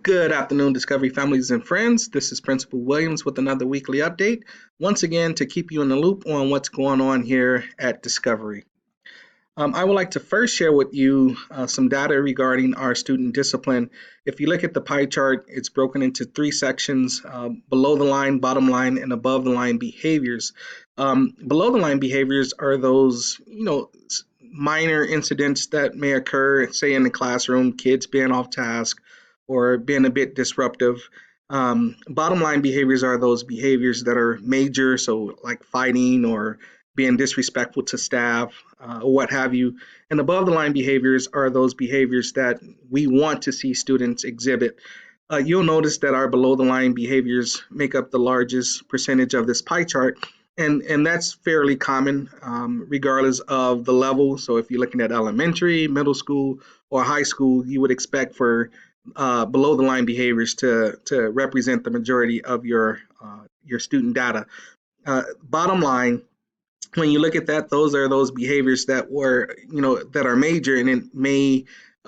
Good afternoon, Discovery families and friends. This is Principal Williams with another weekly update, once again to keep you in the loop on what's going on here at Discovery. I would like to first share with you some data regarding our student discipline. If you look at the pie chart, it's broken into three sections: below the line, bottom line, and above the line behaviors. Below the line behaviors are those, minor incidents that may occur, say in the classroom, kids being off task or being a bit disruptive. Bottom line behaviors are those behaviors that are major, so like fighting or being disrespectful to staff, or what have you. And above the line behaviors are those behaviors that we want to see students exhibit. You'll notice that our below the line behaviors make up the largest percentage of this pie chart. And that's fairly common, regardless of the level. So if you're looking at elementary, middle school, or high school, you would expect for below the line behaviors to represent the majority of your student data. Bottom line, when you look at that, those are those behaviors that that are major, and it may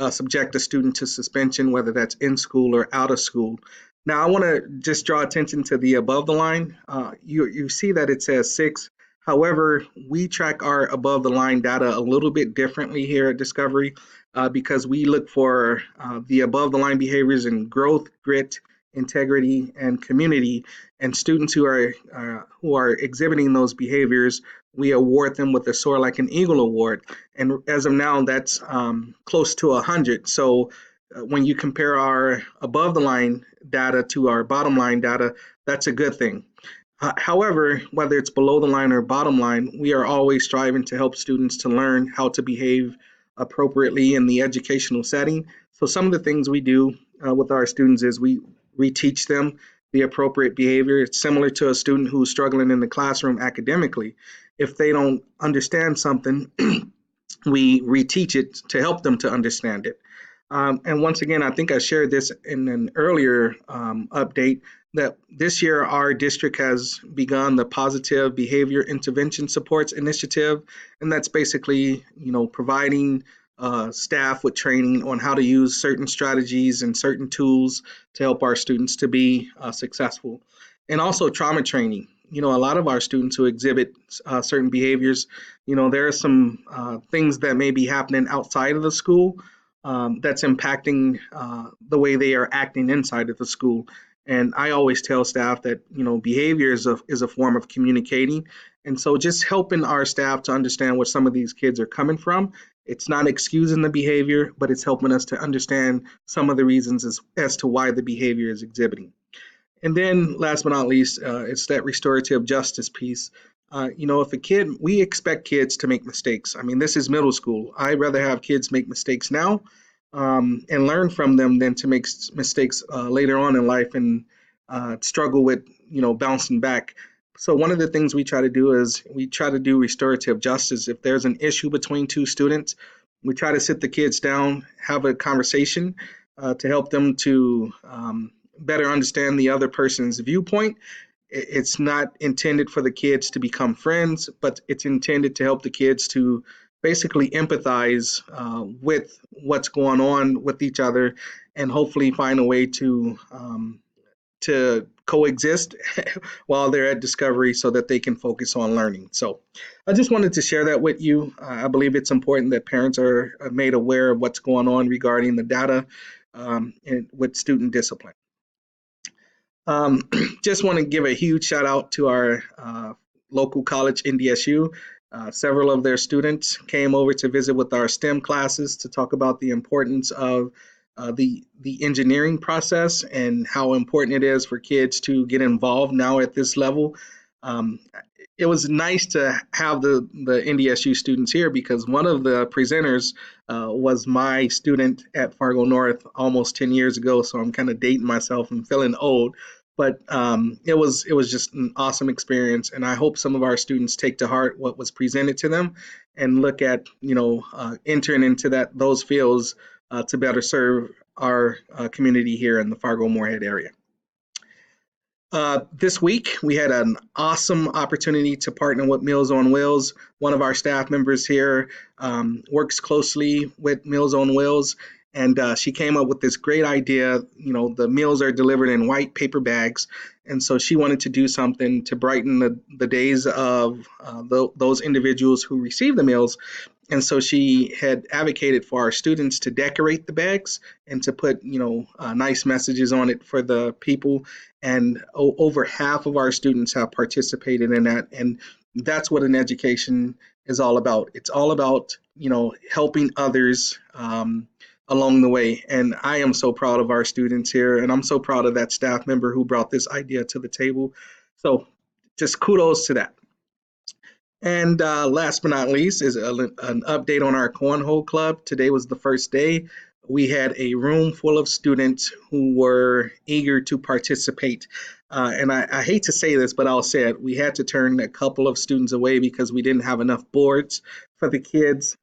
subject a student to suspension, whether that's in school or out of school. Now, I want to just draw attention to the above the line. You see that it says 6. However, we track our above the line data a little bit differently here at Discovery, because we look for the above the line behaviors in growth, grit, integrity, and community. And students who are exhibiting those behaviors, we award them with the Soar Like an Eagle Award. And as of now, that's close to 100. So when you compare our above the line data to our bottom line data, that's a good thing. However, whether it's below the line or bottom line, we are always striving to help students to learn how to behave appropriately in the educational setting. So some of the things we do with our students is we reteach them the appropriate behavior. It's similar to a student who's struggling in the classroom academically. If they don't understand something, we reteach it to help them to understand it. And once again, I think I shared this in an earlier update that this year our district has begun the Positive Behavior Intervention Supports Initiative, and that's basically, providing staff with training on how to use certain strategies and certain tools to help our students to be successful. And also trauma training. A lot of our students who exhibit certain behaviors, there are some things that may be happening outside of the school that's impacting the way they are acting inside of the school. And I always tell staff that, behavior is a form of communicating. And so just helping our staff to understand where some of these kids are coming from. It's not excusing the behavior, but it's helping us to understand some of the reasons as to why the behavior is exhibiting. And then last but not least, it's that restorative justice piece. If a kid, we expect kids to make mistakes. I mean, this is middle school. I'd rather have kids make mistakes now, and learn from them than to make mistakes later on in life and struggle with, bouncing back. So one of the things we try to do is we try to do restorative justice. If there's an issue between two students, we try to sit the kids down, have a conversation to help them to better understand the other person's viewpoint. It's not intended for the kids to become friends, but it's intended to help the kids to basically empathize with what's going on with each other, and hopefully find a way to coexist while they're at Discovery so that they can focus on learning. So I just wanted to share that with you. I believe it's important that parents are made aware of what's going on regarding the data and with student discipline. Just want to give a huge shout out to our local college, NDSU. Several of their students came over to visit with our STEM classes to talk about the importance of the engineering process and how important it is for kids to get involved now at this level. Um, it was nice to have the NDSU students here because one of the presenters was my student at Fargo North almost 10 years ago. So I'm kind of dating myself and feeling old. But it was just an awesome experience, and I hope some of our students take to heart what was presented to them and look at entering into those fields to better serve our community here in the Fargo-Moorhead area. This week, we had an awesome opportunity to partner with Meals on Wheels. One of our staff members here works closely with Meals on Wheels, And she came up with this great idea. The meals are delivered in white paper bags, and so she wanted to do something to brighten the days of those individuals who receive the meals. And so she had advocated for our students to decorate the bags and to put nice messages on it for the people. And over half of our students have participated in that. And that's what an education is all about. It's all about helping others along the way. And I am so proud of our students here, and I'm so proud of that staff member who brought this idea to the table. So just kudos to that. And last but not least is an update on our cornhole club. Today was the first day. We had a room full of students who were eager to participate. And I hate to say this, but I'll say it. We had to turn a couple of students away because we didn't have enough boards for the kids.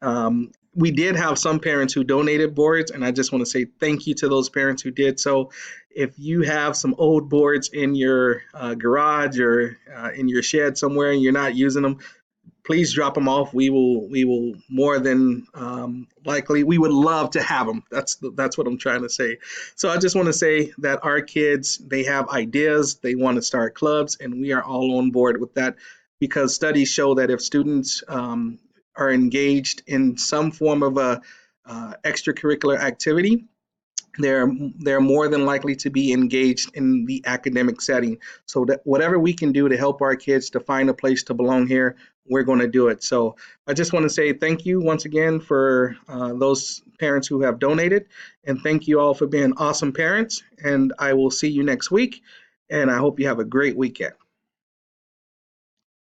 We did have some parents who donated boards, and I just want to say thank you to those parents who did so. If you have some old boards in your garage or in your shed somewhere and you're not using them, please drop them off. We will more than likely. We would love to have them. That's what I'm trying to say. So I just want to say that our kids, they have ideas. They want to start clubs, and we are all on board with that because studies show that if students are engaged in some form of a extracurricular activity, they're more than likely to be engaged in the academic setting. So that whatever we can do to help our kids to find a place to belong here, we're going to do it. So I just want to say thank you once again for those parents who have donated, and thank you all for being awesome parents. And I will see you next week, and I hope you have a great weekend.